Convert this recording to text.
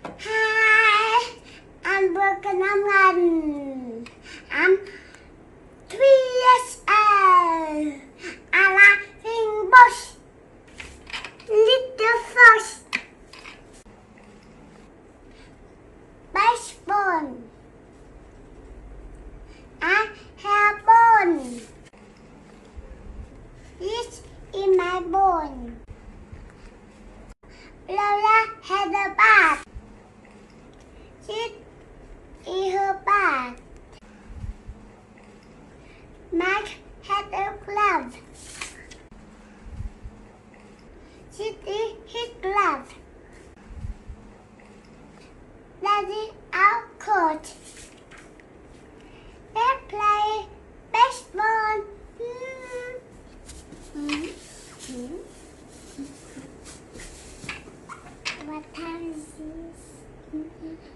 Hi, I'm Broken Onion. I'm 3 years old. I like Bush, Little Fox, baseball. I have bone. It's in my bone. Lola had a bath. She's in her bath. Mike had a glove. She's in his glove. Daddy out court. They play baseball. What time is this?